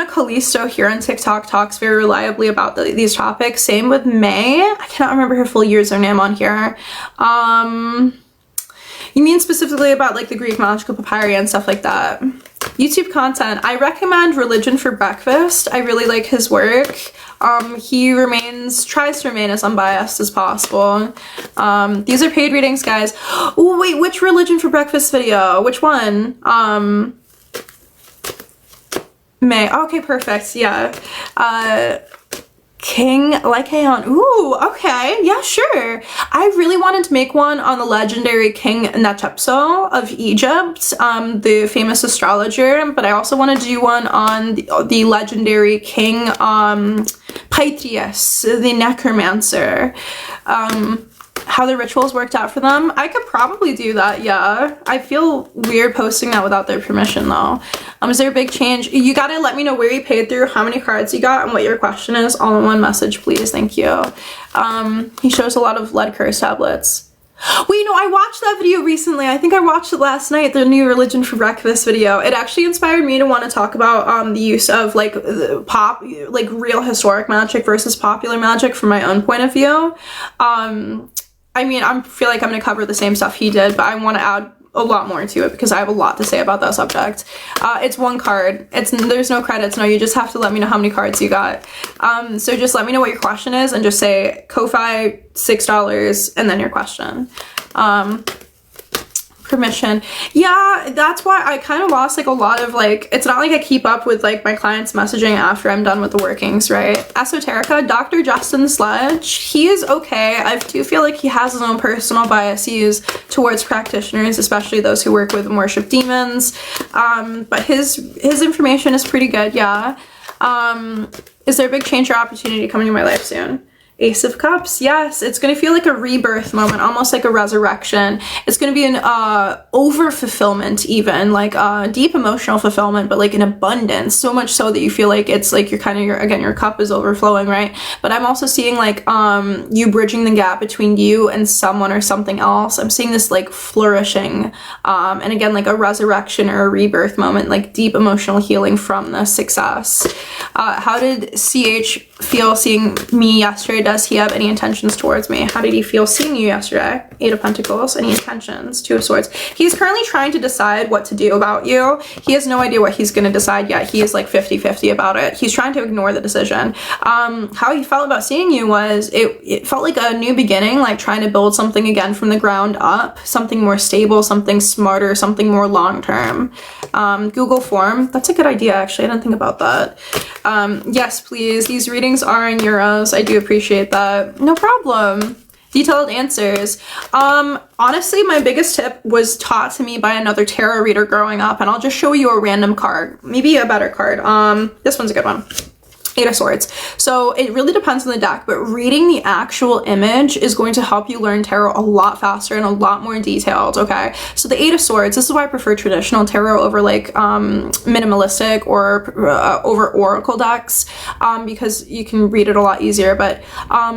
Anna Callisto here on TikTok talks very reliably about these topics. Same with May. I cannot remember her full username on here. You mean specifically about like the Greek magical papyri and stuff like that? YouTube content. I recommend Religion for Breakfast. I really like his work. He tries to remain as unbiased as possible. These are paid readings, guys. Oh, wait, which Religion for Breakfast video? Which one? May. Okay, perfect. Yeah. King Lycaon. Ooh, okay. Yeah, sure. I really wanted to make one on the legendary King Natepso of Egypt, the famous astrologer, but I also want to do one on the legendary King Pythias, the necromancer. How the rituals worked out for them. I could probably do that, yeah. I feel weird posting that without their permission though. Is there a big change? You gotta let me know where you paid through, how many cards you got, and what your question is all in one message, please. Thank you. He shows a lot of lead curse tablets. Wait, no, I watched that video recently. I think I watched it last night, the new Religion for Breakfast video. It actually inspired me to want to talk about the use of like real historic magic versus popular magic from my own point of view. I mean, I feel like I'm going to cover the same stuff he did, but I want to add a lot more to it because I have a lot to say about that subject. It's one card. There's no credits. No, you just have to let me know how many cards you got. So just let me know what your question is and just say Ko-Fi $6 and then your question. Permission. Yeah, that's why I kind of lost like a lot of like, it's not like I keep up with like my clients messaging after I'm done with the workings, right? Esoterica, Dr. Justin Sledge, he is okay. I do feel like he has his own personal biases towards practitioners, especially those who work with and worship demons. But his information is pretty good, yeah. Is there a big change or opportunity coming in my life soon? Ace of Cups, yes. It's going to feel like a rebirth moment, almost like a resurrection. It's going to be an over-fulfillment even, like deep emotional fulfillment, but like an abundance, so much so that you feel like it's like your cup is overflowing, right? But I'm also seeing like you bridging the gap between you and someone or something else. I'm seeing this like flourishing, and again, like a resurrection or a rebirth moment, like deep emotional healing from the success. How did CH feel seeing me yesterday? Does he have any intentions towards me? How did he feel seeing you yesterday? Eight of Pentacles. Any intentions? Two of Swords. He's currently trying to decide what to do about you. He has no idea what he's going to decide yet. He is like 50-50 about it. He's trying to ignore the decision. How he felt about seeing you was it felt like a new beginning, like trying to build something again from the ground up, something more stable, something smarter, something more long-term. Google form. That's a good idea, actually. I didn't think about that. Yes, please. These readings are in euros. I do appreciate that. No problem. Detailed answers. Honestly, my biggest tip was taught to me by another tarot reader growing up, and I'll just show you a random card. Maybe a better card. This one's a good one. Eight of Swords. So it really depends on the deck, but reading the actual image is going to help you learn tarot a lot faster and a lot more detailed, okay? So the Eight of Swords, this is why I prefer traditional tarot over like minimalistic or over oracle decks, because you can read it a lot easier. But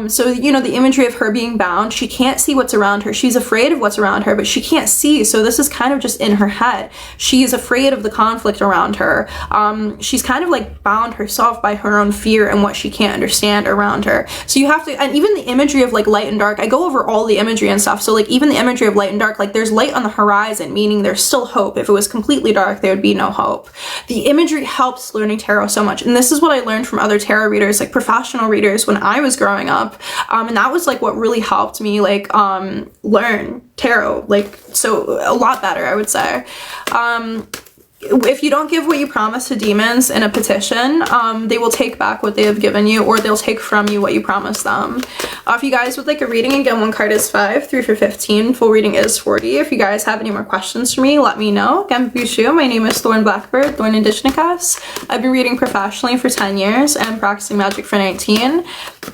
so you know, the imagery of her being bound, she can't see what's around her. She's afraid of what's around her, but she can't see. So this is kind of just in her head. She is afraid of the conflict around her. She's kind of like bound herself by her own fear and what she can't understand around her. So you have to, and even the imagery of like light and dark, I go over all the imagery and stuff. So like even the imagery of light and dark, like there's light on the horizon, meaning there's still hope. If it was completely dark, there would be no hope. The imagery helps learning tarot so much. And this is what I learned from other tarot readers, like professional readers when I was growing up. And that was like what really helped me like learn tarot, like so a lot better, I would say. If you don't give what you promise to demons in a petition, they will take back what they have given you, or they'll take from you what you promised them. If you guys would like a reading, again, one card is 5, 3 for 15, full reading is 40. If you guys have any more questions for me, let me know. Again, Bushu, my name is Thorn Blackbird, Thorn Indigenicus. I've been reading professionally for 10 years and practicing magic for 19.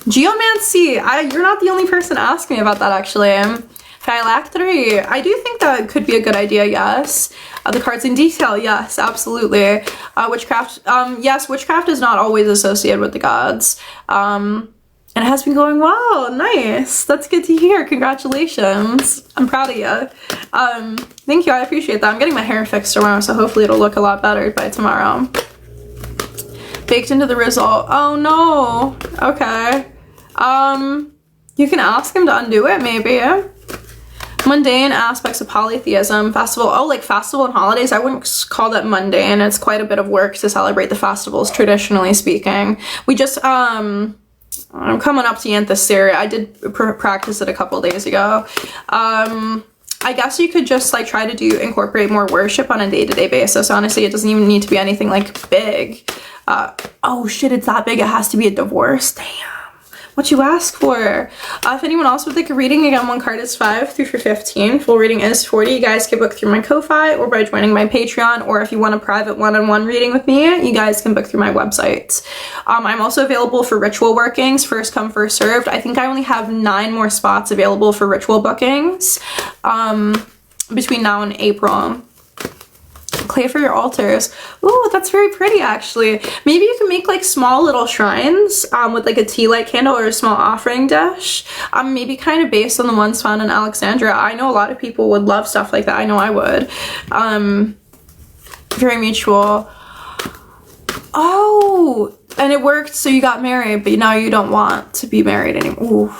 Geomancy, you're not the only person asking me about that, actually. Phylactery, I do think that could be a good idea, yes. The cards in detail, yes, absolutely. Witchcraft, yes, witchcraft is not always associated with the gods. And it has been going well, nice. That's good to hear, congratulations. I'm proud of you. Thank you, I appreciate that. I'm getting my hair fixed tomorrow, so hopefully it'll look a lot better by tomorrow. baked into the result. Oh no. Okay. You can ask him to undo it, maybe. Mundane aspects of polytheism. Festival. Oh, like festival and holidays. I wouldn't call that mundane. It's quite a bit of work to celebrate the festivals, traditionally speaking. We just, I'm coming up to Yanthasiri. I did practice it a couple days ago. I guess you could just like try to incorporate more worship on a day-to-day basis. Honestly, it doesn't even need to be anything like big. Oh shit, it's that big. It has to be a divorce. Damn. What you ask for? If anyone else would like a reading, again, one card is 5 through for 15. Full reading is 40. You guys can book through my Ko-Fi or by joining my Patreon, or if you want a private one-on-one reading with me, you guys can book through my website. I'm also available for ritual workings, first come, first served. I think I only have 9 more spots available for ritual bookings between now and April. Clay for your altars. Ooh, that's very pretty, actually. Maybe you can make like small little shrines with like a tea light candle or a small offering dish. Maybe kind of based on the ones found in Alexandria. I know a lot of people would love stuff like that. I know I would. Very mutual. Oh, and it worked, so you got married, but now you don't want to be married anymore. Ooh.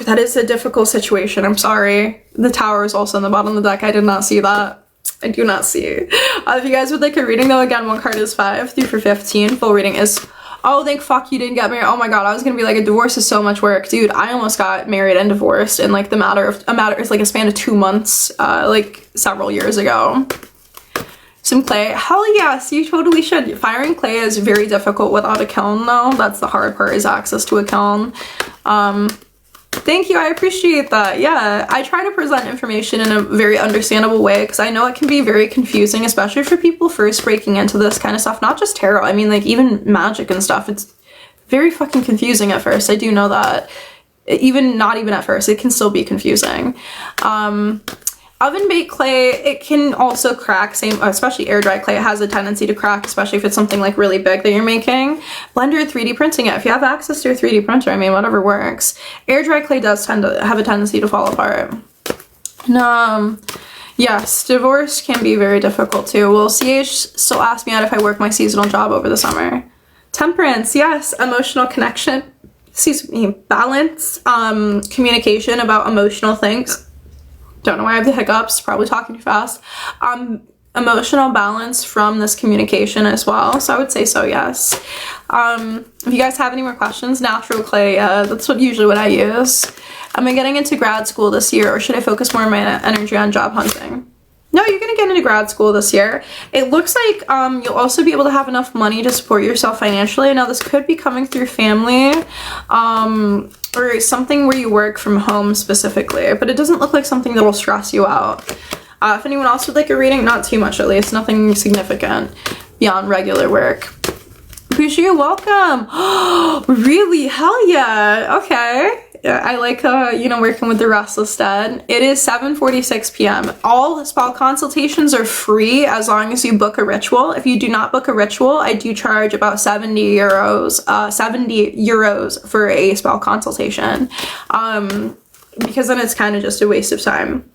That is a difficult situation. I'm sorry. The tower is also on the bottom of the deck. I did not see that. I do not see. If you guys would like a reading, though, again, one card is 5 through for 15. Full reading is, oh, thank fuck you didn't get married. Oh my god, I was gonna be like, a divorce is so much work. Dude, I almost got married and divorced in like it's like a span of 2 months, like several years ago. Some clay. Hell yes, you totally should. Firing clay is very difficult without a kiln, though. That's the hard part, is access to a kiln. Thank you, I appreciate that. Yeah, I try to present information in a very understandable way because I know it can be very confusing, especially for people first breaking into this kind of stuff. Not just tarot, I mean like even magic and stuff. It's very fucking confusing at first. I do know that. Not even at first, it can still be confusing. Oven baked clay, it can also crack, especially air dry clay. It has a tendency to crack, especially if it's something like really big that you're making. Blender 3D printing it. If you have access to a 3D printer, I mean, whatever works. Air dry clay does tend to have a tendency to fall apart. Yes, divorce can be very difficult too. Will CH still ask me out if I work my seasonal job over the summer? Temperance, yes. Emotional connection, excuse me, balance, communication about emotional things. Don't know why I have the hiccups, probably talking too fast. Emotional balance from this communication as well. So I would say so, yes. If you guys have any more questions, natural clay, that's usually what I use. Am I getting into grad school this year, or should I focus more of my energy on job hunting? No, you're gonna get into grad school this year. It looks like you'll also be able to have enough money to support yourself financially. Now this could be coming through family, or something where you work from home specifically, but it doesn't look like something that will stress you out. If anyone else would like a reading, not too much at least, nothing significant beyond regular work. Appreciate you, welcome. Really? Hell yeah. Okay. I like, working with the Restless Dead. It is 7:46 p.m. All spell consultations are free as long as you book a ritual. If you do not book a ritual, I do charge about 70 euros for a spell consultation, because then it's kind of just a waste of time.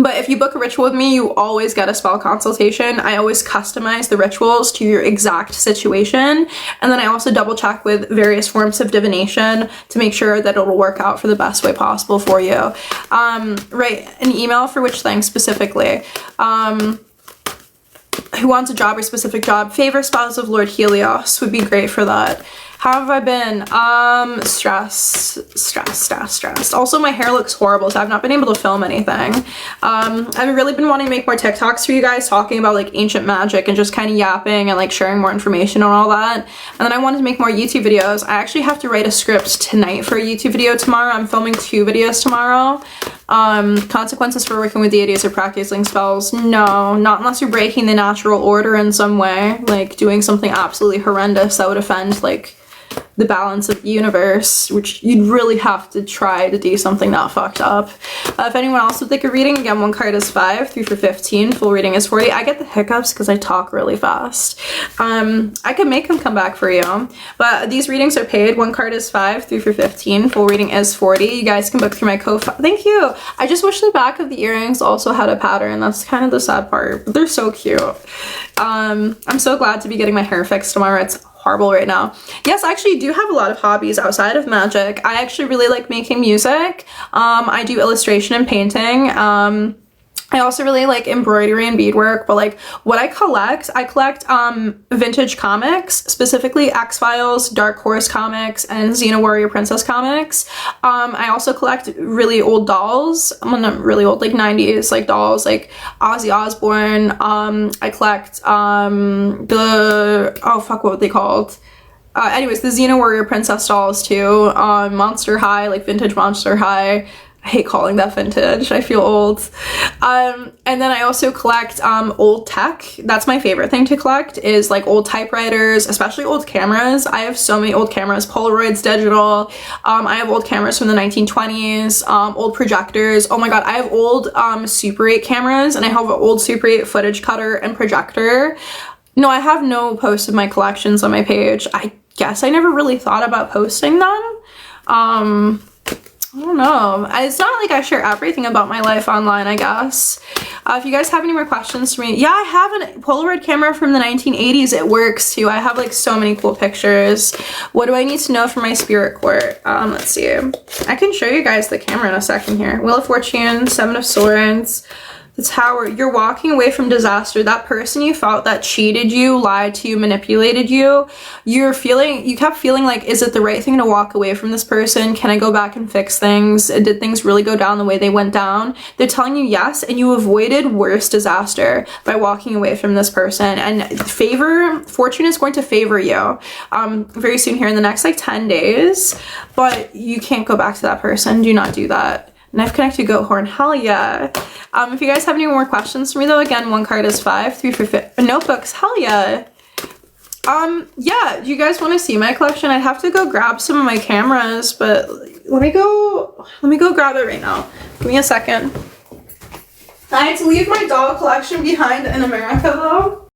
But if you book a ritual with me, you always get a spell consultation. I always customize the rituals to your exact situation. And then I also double check with various forms of divination to make sure that it'll work out for the best way possible for you. Write an email for which thing specifically. Who wants a job or specific job? Favorite spouse of Lord Helios would be great for that. How have I been? Stressed. Also, my hair looks horrible, so I've not been able to film anything. I've really been wanting to make more TikToks for you guys, talking about like ancient magic and just kind of yapping and like sharing more information and all that. And then I wanted to make more YouTube videos. I actually have to write a script tonight for a YouTube video tomorrow. I'm filming 2 videos tomorrow. Consequences for working with deities or practicing spells? No, not unless you're breaking the natural order in some way, like doing something absolutely horrendous that would offend like the balance of the universe, which you'd really have to try to do something that fucked up. If anyone else would like a reading, again, one card is 5, 3 for 15, full reading is 40. I get the hiccups because I talk really fast. I could make them come back for you, but these readings are paid. One card is 5, 3 for 15, full reading is 40. You guys can book through my Ko-Fi. Thank you. I just wish the back of the earrings also had a pattern. That's kind of the sad part. They're so cute. I'm so glad to be getting my hair fixed tomorrow. It's horrible right now. Yes, I actually do have a lot of hobbies outside of magic. I actually really like making music. I do illustration and painting. I also really like embroidery and beadwork, but like what I collect vintage comics, specifically X-Files, Dark Horse comics, and Xena Warrior Princess comics. I also collect really old dolls. Well, not really old, like 90s like dolls, like Ozzy Osbourne. I collect what were they called? Anyways, the Xena Warrior Princess dolls too. Monster High, like vintage Monster High. I hate calling that vintage. I feel old. And then I also collect old tech. That's my favorite thing to collect, is like old typewriters, especially old cameras. I have so many old cameras, Polaroids, digital. I have old cameras from the 1920s, old projectors. Oh my god, I have old Super 8 cameras, and I have an old Super 8 footage cutter and projector. No, I have no posts of my collections on my page. I guess I never really thought about posting them. I don't know. It's not like I share everything about my life online, I guess. If you guys have any more questions for me, yeah, I have a Polaroid camera from the 1980s. It works too. I have like so many cool pictures. What do I need to know for my spirit court? Let's see. I can show you guys the camera in a second here. Wheel of Fortune, Seven of Swords, the Tower. You're walking away from disaster. That person you felt that cheated you, lied to you, manipulated you, you kept feeling like, is it the right thing to walk away from this person? Can I go back and fix things? Did things really go down the way they went down? They're telling you yes, and you avoided worse disaster by walking away from this person. And fortune is going to favor you very soon here in the next like 10 days, but you can't go back to that person. Do not do that. Knife connected goat horn, hell yeah. If you guys have any more questions for me though, again, 1 card is 5, 3 for 5. Notebooks, hell yeah. Yeah, do you guys want to see my collection? I'd have to go grab some of my cameras, but let me go grab it right now. Give me a second. I had to leave my doll collection behind in America though.